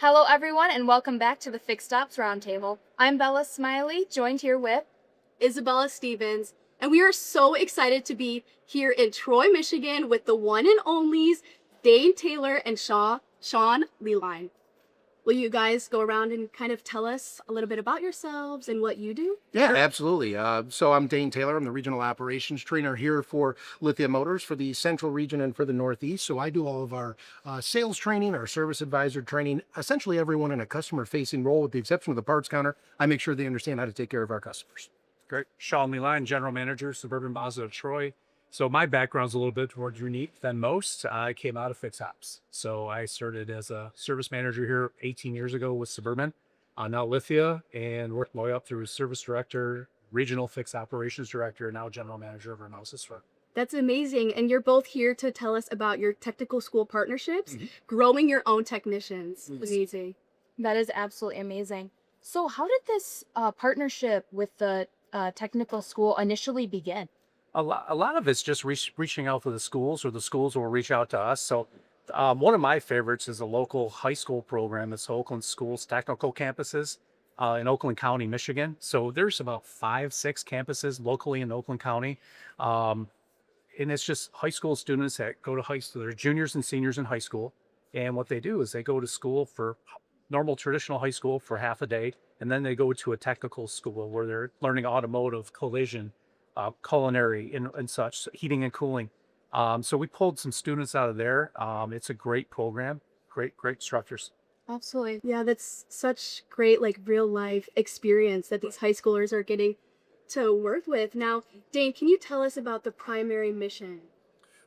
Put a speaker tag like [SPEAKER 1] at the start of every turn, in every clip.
[SPEAKER 1] Hello, everyone, and welcome back to the Fixed Ops Roundtable. I'm Bella Smylie, joined here with
[SPEAKER 2] Isabella Stevens, and we are so excited to be here in Troy, Michigan with the one and onlys, Dane Taylor and Shawn Leline. Will you guys go around and kind of tell us a little bit about yourselves and what you do?
[SPEAKER 3] Yeah, absolutely. So I'm Dane Taylor. I'm the regional operations trainer here for Lithia Motors for the central region and for the Northeast. So I do all of our sales training, our service advisor training, essentially everyone in a customer facing role with the exception of the parts counter. I make sure they understand how to take care of our customers.
[SPEAKER 4] Great. Shawn, Leline, General Manager, Suburban of Troy. So my background's a little bit more unique than most. I came out of Fix Ops. So I started as a service manager here 18 years ago with Suburban, now Lithia, and worked my way up through service director, regional Fix Operations director, and now general manager of our analysis firm.
[SPEAKER 2] That's amazing. And you're both here to tell us about your technical school partnerships, growing your own technicians. Amazing.
[SPEAKER 1] that is absolutely amazing. So, how did this partnership with the technical school initially begin?
[SPEAKER 4] A lot of it's just reaching out to the schools, or the schools will reach out to us. So one of my favorites is a local high school program. It's Oakland Schools Technical Campuses in Oakland County, Michigan. So there's about 5, 6 campuses locally in Oakland County. And it's just high school students that go to high school. They're juniors and seniors in high school. And what they do is they go to school for normal traditional high school for half a day. And then they go to a technical school where they're learning automotive, collision, culinary and such, heating and cooling. So we pulled some students out of there. It's a great program, great instructors.
[SPEAKER 1] Absolutely.
[SPEAKER 2] Yeah, that's such great, like, real life experience that these high schoolers are getting to work with. Now, Dane, can you tell us about the primary mission?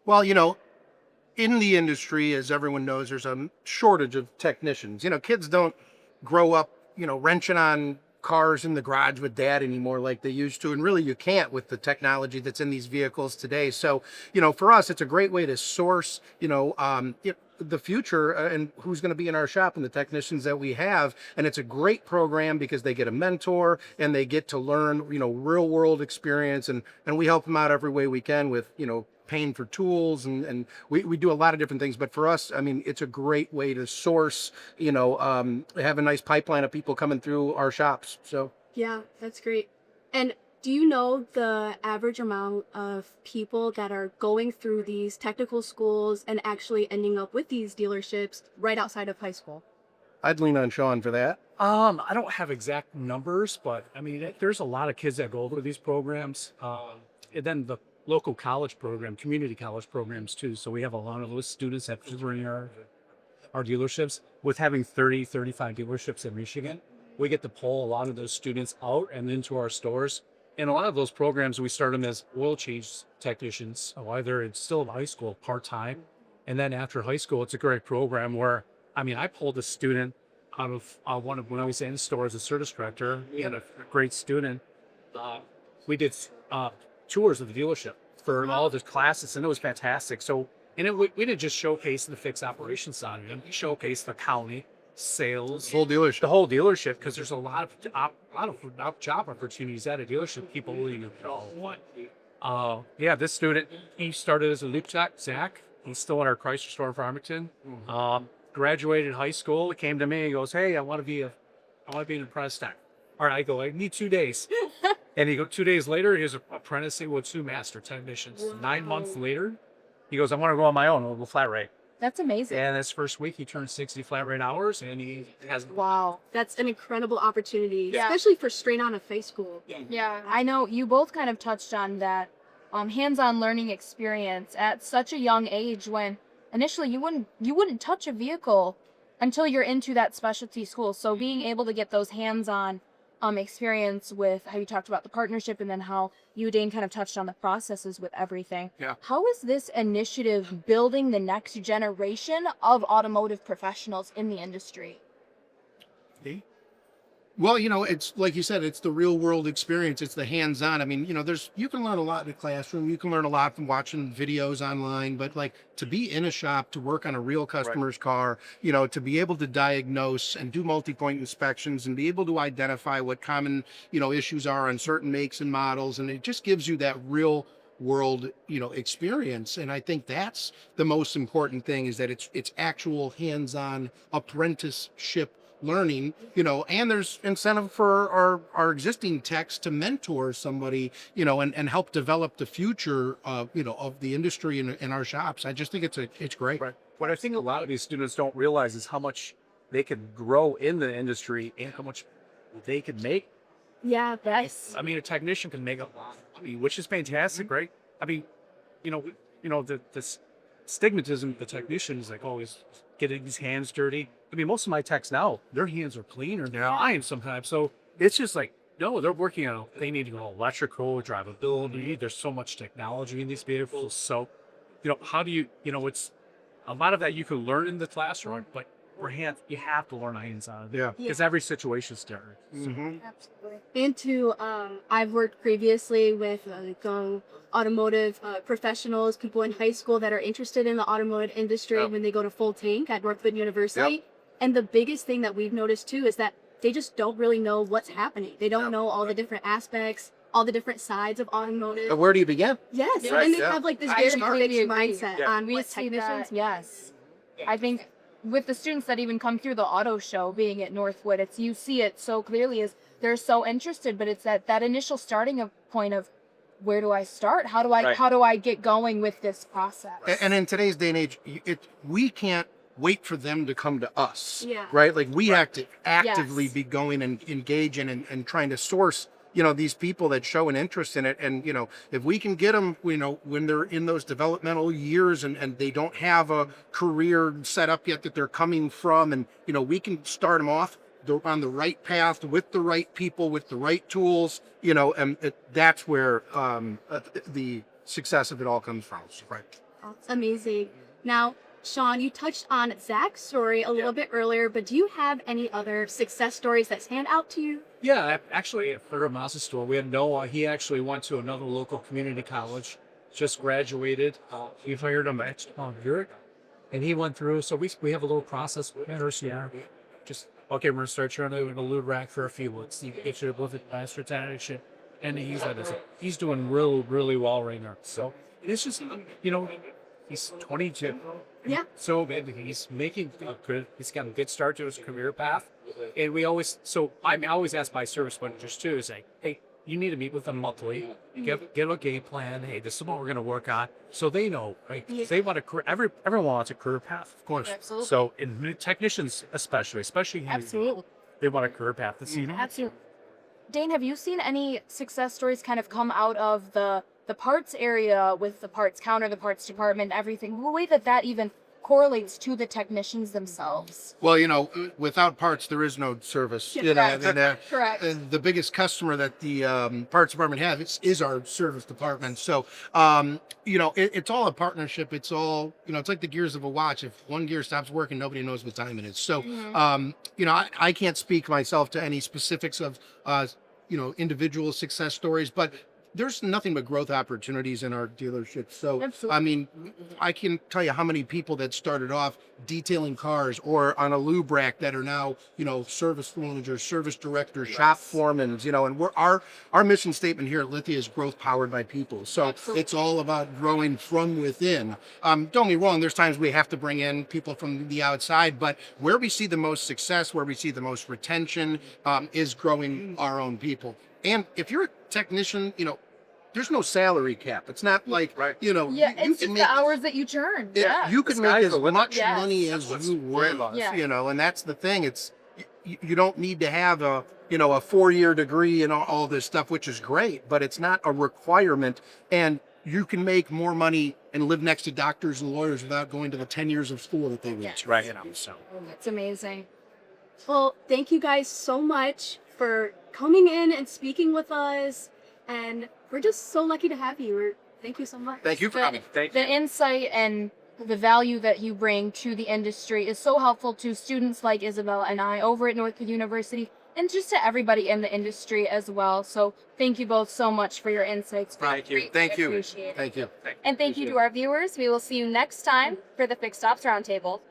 [SPEAKER 3] Well, in the industry, as everyone knows, there's a shortage of technicians. Kids don't grow up, wrenching on cars in the garage with dad anymore like they used to, and really you can't with the technology that's in these vehicles today. So for us it's a great way to source the future and who's going to be in our shop and the technicians that we have. And it's a great program because they get a mentor and they get to learn real world experience, and we help them out every way we can with paying for tools, and we do a lot of different things. But for us, I mean, it's a great way to source, have a nice pipeline of people coming through our shops. So
[SPEAKER 2] Yeah, that's great. And do you know the average amount of people that are going through these technical schools and actually ending up with these dealerships right outside of high school?
[SPEAKER 3] I'd lean on Shawn for that.
[SPEAKER 4] I don't have exact numbers, but I mean, there's a lot of kids that go through these programs. And then the local college program, community college programs too. So we have a lot of those students that bring our dealerships. With having 30, 35 dealerships in Michigan, we get to pull a lot of those students out and into our stores. And a lot of those programs, we start them as oil change technicians, either it's still in high school, part-time. And then after high school, it's a great program where, I mean, I pulled a student out of when I was in the store as a service director. We had a great student. We did tours of the dealership for all the classes, and it was fantastic. So, and we didn't just showcase the fixed operations side of it. We showcased the county, sales,
[SPEAKER 3] Whole dealership.
[SPEAKER 4] the whole dealership, because there's a lot of job opportunities at a dealership. People really know what. Yeah, this student, he started as a loop tech, Zach. He's still at our Chrysler store in Farmington. Graduated high school. He came to me. He goes, "Hey, I want to be an apprentice tech." All right, I go, "I need 2 days." And he go 2 days later, he was apprenticing with 2 master technicians. 9 months later, he goes, "I want to go on my own, a little flat rate."
[SPEAKER 1] That's amazing.
[SPEAKER 4] And this first week, he turned 60 flat rate hours, and he has.
[SPEAKER 1] Wow.
[SPEAKER 2] That's an incredible opportunity,
[SPEAKER 1] Yeah.
[SPEAKER 2] especially for straight out of high school.
[SPEAKER 1] Yeah, I know you both kind of touched on that hands-on learning experience at such a young age, when initially you wouldn't touch a vehicle until you're into that specialty school. So being able to get those hands-on experience with how you talked about the partnership, and then how you, Dane, kind of touched on the processes with everything.
[SPEAKER 3] Yeah.
[SPEAKER 1] How is this initiative building the next generation of automotive professionals in the industry?
[SPEAKER 3] Well, it's like you said, it's the real world experience. It's the hands-on. I mean, you can learn a lot in the classroom. You can learn a lot from watching videos online, but like to be in a shop, to work on a real customer's car, to be able to diagnose and do multi-point inspections and be able to identify what common, issues are on certain makes and models. And it just gives you that real world, experience. And I think that's the most important thing, is that it's actual hands-on apprenticeship learning, and there's incentive for our existing techs to mentor somebody, and help develop the future of the industry in our shops. I just think it's great.
[SPEAKER 4] Right. What I think a lot of these students don't realize is how much they can grow in the industry and how much they can make.
[SPEAKER 2] Yeah,
[SPEAKER 1] Yes.
[SPEAKER 4] I mean, a technician can make a lot of money, which is fantastic, right? I mean, the stigmatism of the technician is like always getting his hands dirty. I mean, most of my techs now, their hands are cleaner than mine sometimes. So it's just like, no, they're working on, they need to go electrical, drivability. There's so much technology in these vehicles. So, how do you, it's a lot of that you can learn in the classroom, but you have to learn hands-on.
[SPEAKER 3] Yeah.
[SPEAKER 4] Because every situation is different.
[SPEAKER 1] Absolutely.
[SPEAKER 2] Into I've worked previously with automotive professionals, people in high school that are interested in the automotive industry when they go to full tank at Northwood University. And the biggest thing that we've noticed too is that they just don't really know what's happening. They don't know all the different aspects, all the different sides of automotive.
[SPEAKER 3] Where do you begin?
[SPEAKER 2] Yes,
[SPEAKER 3] Right,
[SPEAKER 2] and they
[SPEAKER 3] yeah.
[SPEAKER 2] have like this
[SPEAKER 1] I
[SPEAKER 2] very
[SPEAKER 1] completely
[SPEAKER 2] fixed
[SPEAKER 1] agree.
[SPEAKER 2] mindset on
[SPEAKER 1] We
[SPEAKER 2] what
[SPEAKER 1] see
[SPEAKER 2] technicians.
[SPEAKER 1] that, yes. I think with the students that even come through the auto show, being at Northwood, you see it so clearly, is they're so interested, but it's that initial starting point of, where do I start? How do I get going with this process?
[SPEAKER 3] And in today's day and age, we can't wait for them to come to us.
[SPEAKER 2] Yeah.
[SPEAKER 3] Right? Like, we have to actively
[SPEAKER 1] Yes.
[SPEAKER 3] be going and engaging and trying to source, these people that show an interest in it. And, if we can get them, when they're in those developmental years and they don't have a career set up yet that they're coming from, and, we can start them off on the right path with the right people, with the right tools, and that's where the success of it all comes from. Right.
[SPEAKER 2] That's amazing. Now, Shawn, you touched on Zach's story a little bit earlier, but do you have any other success stories that stand out to you?
[SPEAKER 4] Yeah, actually, at Third Mazda store, we had Noah. He actually went to another local community college, just graduated. We hired him at Zurich, and he went through. So we have a little process with us. Yeah, just okay. We're gonna start you on a lube rack for a few weeks. You get your with advice for technician, and he's doing really well right now. So it's just he's 22.
[SPEAKER 2] Yeah.
[SPEAKER 4] So he's making good. He's got a good start to his career path, and I always ask my service managers too, is like, hey, you need to meet with them monthly, get a game plan. Hey, this is what we're going to work on, so they know, right?
[SPEAKER 2] Yeah.
[SPEAKER 4] They want a career. Everyone wants a career path, of course.
[SPEAKER 1] Absolutely.
[SPEAKER 4] So in technicians, especially
[SPEAKER 1] Absolutely.
[SPEAKER 4] they want a career path.
[SPEAKER 1] Absolutely. Dane, have you seen any success stories kind of come out of the parts area with the parts counter, the parts department, everything, the way that even correlates to the technicians themselves?
[SPEAKER 3] Well, without parts, there is no service.
[SPEAKER 1] Correct. Correct.
[SPEAKER 3] The biggest customer that the parts department has is our service department. So, it's all a partnership. It's all, it's like the gears of a watch. If one gear stops working, nobody knows what time it is. So, I can't speak myself to any specifics of, individual success stories, but there's nothing but growth opportunities in our dealership. So,
[SPEAKER 1] Absolutely.
[SPEAKER 3] I mean, I can tell you how many people that started off detailing cars or on a lube rack that are now, service managers, service directors, shop foremen, and our mission statement here at Lithia is growth powered by people. So
[SPEAKER 1] Absolutely.
[SPEAKER 3] it's all about growing from within. Don't get me wrong, there's times we have to bring in people from the outside, but where we see the most success, where we see the most retention, is growing our own people. And if you're a technician, there's no salary cap. It's not like,
[SPEAKER 1] Yeah,
[SPEAKER 3] you
[SPEAKER 1] it's
[SPEAKER 3] can
[SPEAKER 1] just
[SPEAKER 3] make,
[SPEAKER 1] the hours that you churn. Yeah.
[SPEAKER 3] you can
[SPEAKER 4] The
[SPEAKER 3] make
[SPEAKER 4] sky's
[SPEAKER 3] as
[SPEAKER 4] the limit.
[SPEAKER 3] much
[SPEAKER 1] Yes.
[SPEAKER 3] money as you want,
[SPEAKER 1] Yeah.
[SPEAKER 3] and that's the thing. It's, you don't need to have a 4-year degree and all this stuff, which is great, but it's not a requirement. And you can make more money and live next to doctors and lawyers without going to the 10 years of school that they went to.
[SPEAKER 4] Right.
[SPEAKER 3] So.
[SPEAKER 1] It's amazing.
[SPEAKER 2] Well, thank you guys so much for coming in and speaking with us. And we're just so lucky to have you. Thank you so much.
[SPEAKER 3] Thank you for coming.
[SPEAKER 1] The insight and the value that you bring to the industry is so helpful to students like Isabella and I over at Northwood University, and just to everybody in the industry as well. So thank you both so much for your insights.
[SPEAKER 3] Thank you.
[SPEAKER 1] Greatly
[SPEAKER 3] Thank you.
[SPEAKER 1] appreciate it.
[SPEAKER 3] Thank you.
[SPEAKER 1] And thank you to our viewers. We will see you next time for the Fixed Ops Roundtable.